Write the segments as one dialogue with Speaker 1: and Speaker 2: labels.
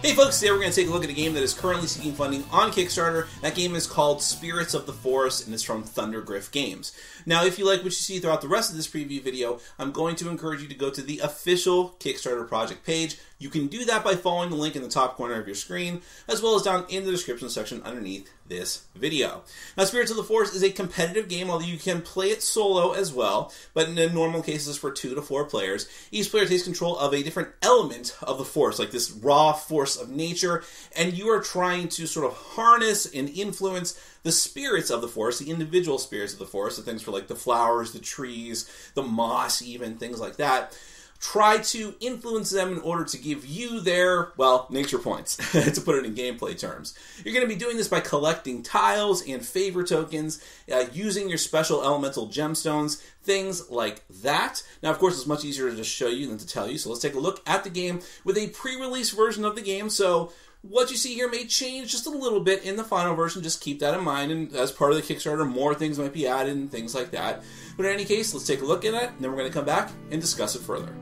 Speaker 1: Hey folks, today we're going to take a look at a game that is currently seeking funding on Kickstarter. That game is called Spirits of the Forest and it's from Thundergriff Games. Now, if you like what you see throughout the rest of this preview video, I'm going to encourage you to go to the official Kickstarter project page. You can do that by following the link in the top corner of your screen, as well as down in the description section underneath this video. Now, Spirits of the Forest is a competitive game, although you can play it solo as well, but in normal cases for 2 to 4 players. Each player takes control of a different element of the forest, like this raw force of nature, and you are trying to sort of harness and influence the spirits of the forest, the individual spirits of the forest, the things for like the flowers, the trees, the moss even, things like that. Try to influence them in order to give you their, well, nature points, to put it in gameplay terms. You're going to be doing this by collecting tiles and favor tokens, using your special elemental gemstones, things like that. Now, of course, it's much easier to just show you than to tell you, so let's take a look at the game with a pre-release version of the game. So what you see here may change just a little bit in the final version. Just keep that in mind, and as part of the Kickstarter, more things might be added and things like that. But in any case, let's take a look at it, and then we're going to come back and discuss it further.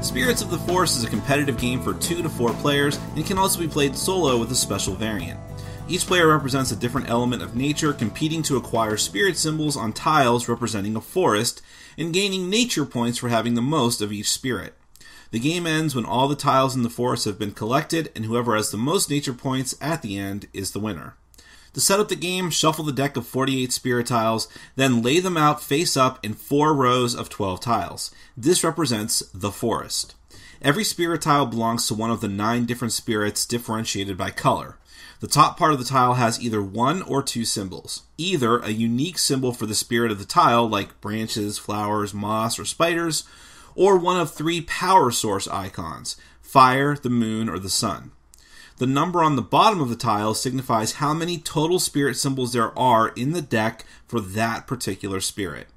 Speaker 1: Spirits of the Forest is a competitive game for 2 to 4 players and can also be played solo with a special variant. Each player represents a different element of nature, competing to acquire spirit symbols on tiles representing a forest, and gaining nature points for having the most of each spirit. The game ends when all the tiles in the forest have been collected, and whoever has the most nature points at the end is the winner. To set up the game, shuffle the deck of 48 spirit tiles, then lay them out face up in 4 rows of 12 tiles. This represents the forest. Every spirit tile belongs to one of the 9 different spirits differentiated by color. The top part of the tile has either 1 or 2 symbols. Either a unique symbol for the spirit of the tile, like branches, flowers, moss, or spiders, or one of 3 power source icons, fire, the moon, or the sun. The number on the bottom of the tile signifies how many total spirit symbols there are in the deck for that particular spirit.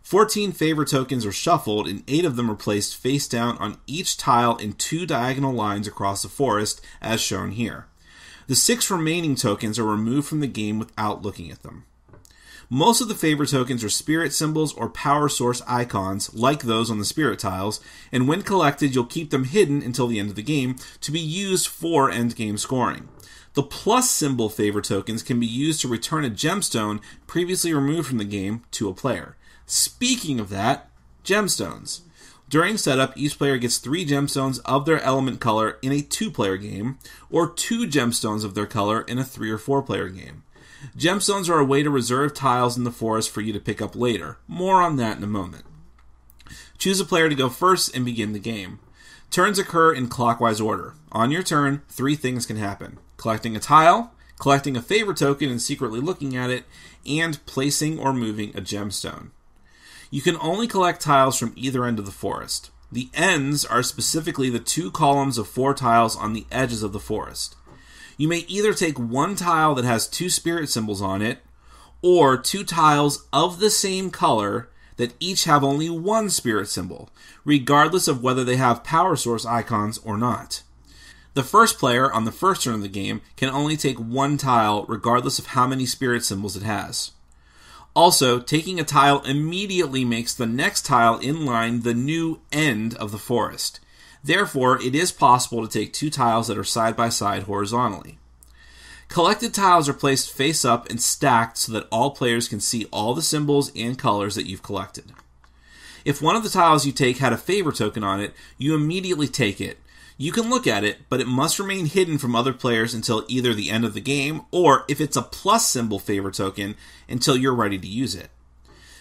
Speaker 1: 14 favor tokens are shuffled, and 8 of them are placed face down on each tile in 2 diagonal lines across the forest, as shown here. The 6 remaining tokens are removed from the game without looking at them. Most of the favor tokens are spirit symbols or power source icons, like those on the spirit tiles, and when collected, you'll keep them hidden until the end of the game to be used for endgame scoring. The plus symbol favor tokens can be used to return a gemstone previously removed from the game to a player. Speaking of that, gemstones. During setup, each player gets 3 gemstones of their element color in a 2-player game, or 2 gemstones of their color in a 3 or 4-player game. Gemstones are a way to reserve tiles in the forest for you to pick up later. More on that in a moment. Choose a player to go first and begin the game. Turns occur in clockwise order. On your turn, 3 things can happen: collecting a tile, collecting a favor token and secretly looking at it, and placing or moving a gemstone. You can only collect tiles from either end of the forest. The ends are specifically the 2 columns of 4 tiles on the edges of the forest. You may either take 1 tile that has 2 spirit symbols on it, or 2 tiles of the same color that each have only 1 spirit symbol, regardless of whether they have power source icons or not. The first player on the first turn of the game can only take 1 tile regardless of how many spirit symbols it has. Also, taking a tile immediately makes the next tile in line the new end of the forest. Therefore, it is possible to take 2 tiles that are side by side horizontally. Collected tiles are placed face up and stacked so that all players can see all the symbols and colors that you've collected. If one of the tiles you take had a favor token on it, you immediately take it. You can look at it, but it must remain hidden from other players until either the end of the game, or if it's a plus symbol favor token, until you're ready to use it.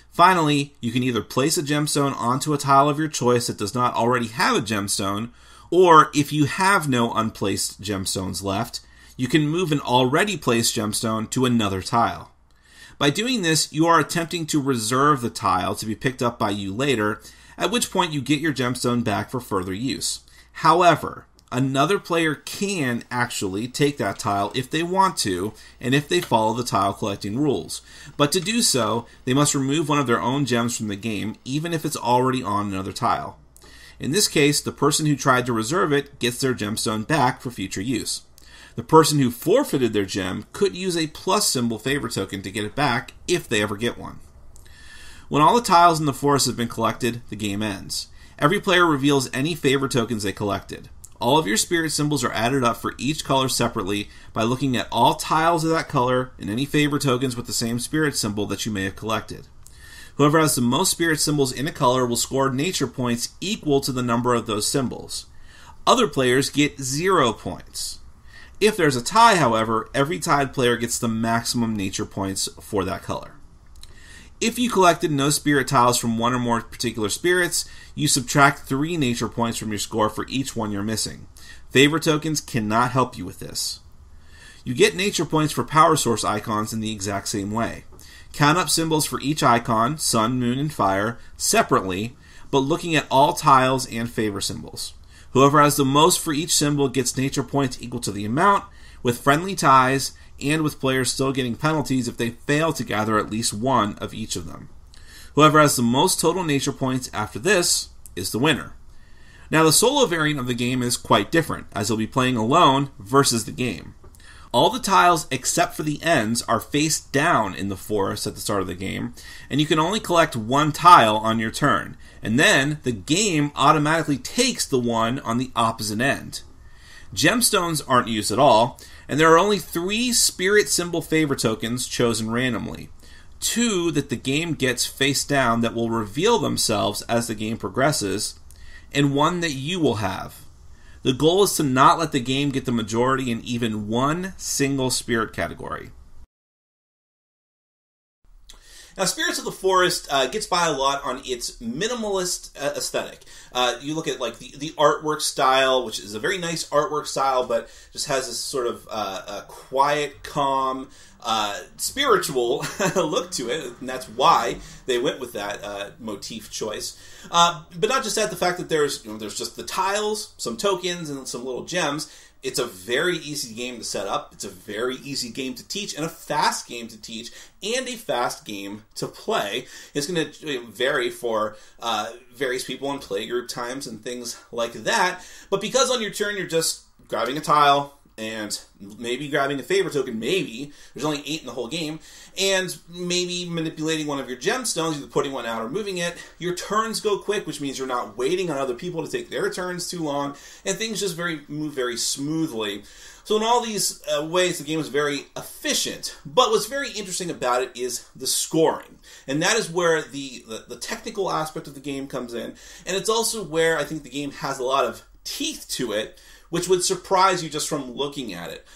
Speaker 1: Finally, you can either place a gemstone onto a tile of your choice that does not already have a gemstone, or if you have no unplaced gemstones left, you can move an already placed gemstone to another tile. By doing this, you are attempting to reserve the tile to be picked up by you later, at which point you get your gemstone back for further use. However, another player can actually take that tile if they want to, and if they follow the tile collecting rules. But to do so, they must remove one of their own gems from the game, even if it's already on another tile. In this case, the person who tried to reserve it gets their gemstone back for future use. The person who forfeited their gem could use a plus symbol favor token to get it back if they ever get one. When all the tiles in the forest have been collected, the game ends. Every player reveals any favor tokens they collected. All of your spirit symbols are added up for each color separately by looking at all tiles of that color and any favor tokens with the same spirit symbol that you may have collected. Whoever has the most spirit symbols in a color will score nature points equal to the number of those symbols. Other players get 0 points. If there's a tie, however, every tied player gets the maximum nature points for that color. If you collected no spirit tiles from one or more particular spirits, you subtract 3 nature points from your score for each one you're missing. Favor tokens cannot help you with this. You get nature points for power source icons in the exact same way. Count up symbols for each icon, sun, moon, and fire, separately, but looking at all tiles and favor symbols. Whoever has the most for each symbol gets nature points equal to the amount, with friendly ties, and with players still getting penalties if they fail to gather at least one of each of them. Whoever has the most total nature points after this is the winner. Now the solo variant of the game is quite different, as you'll be playing alone versus the game. All the tiles except for the ends are face down in the forest at the start of the game, and you can only collect one tile on your turn, and then the game automatically takes the one on the opposite end. Gemstones aren't used at all, and there are only 3 spirit symbol favor tokens chosen randomly. 2 that the game gets face down that will reveal themselves as the game progresses, and 1 that you will have. The goal is to not let the game get the majority in even one single spirit category. Now, Spirits of the Forest gets by a lot on its minimalist aesthetic. You look at like the artwork style, which is a very nice artwork style, but just has this sort of quiet, calm, spiritual look to it, and that's why they went with that motif choice. But not just that, the fact that there's just the tiles, some tokens, and some little gems. It's a very easy game to set up. It's a very easy game to teach, and a fast game to teach, and a fast game to play. It's going to vary for various people in playgroup times and things like that. But because on your turn you're just grabbing a tile and maybe grabbing a favor token, maybe, there's only 8 in the whole game, and maybe manipulating one of your gemstones, either putting one out or moving it, your turns go quick, which means you're not waiting on other people to take their turns too long, and things just move very smoothly. So in all these ways, the game is very efficient. But what's very interesting about it is the scoring. And that is where the technical aspect of the game comes in, and it's also where I think the game has a lot of teeth to it, which would surprise you just from looking at it.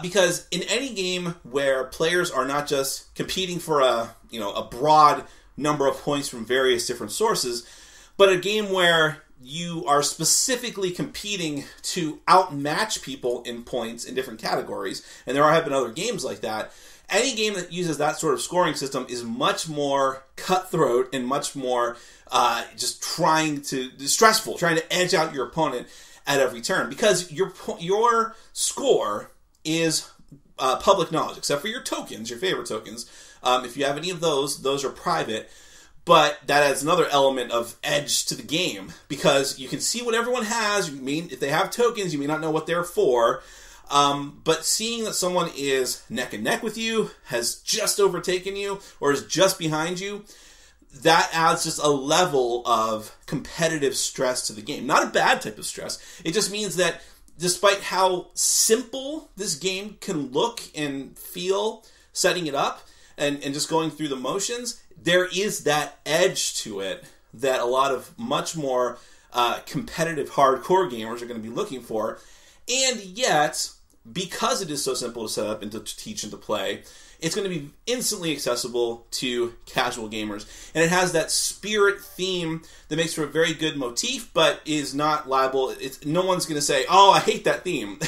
Speaker 1: Because in any game where players are not just competing for a broad number of points from various different sources, but a game where you are specifically competing to outmatch people in points in different categories, and there have been other games like that, any game that uses that sort of scoring system is much more cutthroat and much more stressful, trying to edge out your opponent at every turn, because your score is public knowledge, except for your tokens, your favorite tokens. If you have any of those are private, but that adds another element of edge to the game, because you can see what everyone has. If they have tokens, you may not know what they're for, but seeing that someone is neck and neck with you, has just overtaken you, or is just behind you, that adds just a level of competitive stress to the game. Not a bad type of stress. It just means that despite how simple this game can look and feel setting it up and just going through the motions, there is that edge to it that a lot of much more competitive hardcore gamers are going to be looking for. And yet, because it is so simple to set up and to teach and to play, it's going to be instantly accessible to casual gamers. And it has that spirit theme that makes for a very good motif, but is not liable. No one's going to say, oh, I hate that theme.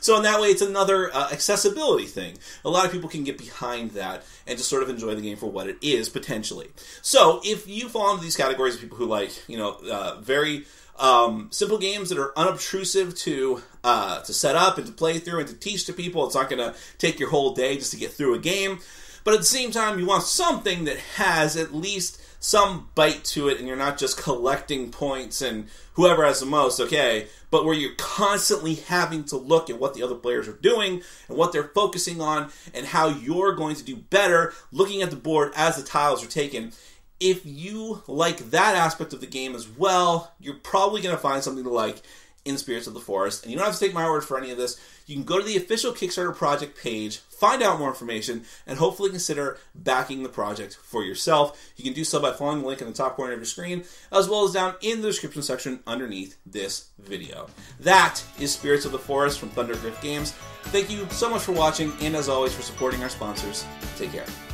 Speaker 1: So in that way, it's another accessibility thing. A lot of people can get behind that and just sort of enjoy the game for what it is, potentially. So if you fall into these categories of people who like, very simple games that are unobtrusive to set up and to play through and to teach to people. It's not going to take your whole day just to get through a game. But at the same time, you want something that has at least some bite to it and you're not just collecting points and whoever has the most, okay, but where you're constantly having to look at what the other players are doing and what they're focusing on and how you're going to do better looking at the board as the tiles are taken. If you like that aspect of the game as well, you're probably going to find something to like in Spirits of the Forest. And you don't have to take my word for any of this. You can go to the official Kickstarter project page, find out more information, and hopefully consider backing the project for yourself. You can do so by following the link in the top corner of your screen, as well as down in the description section underneath this video. That is Spirits of the Forest from Thundergriff Games. Thank you so much for watching, and as always, for supporting our sponsors. Take care.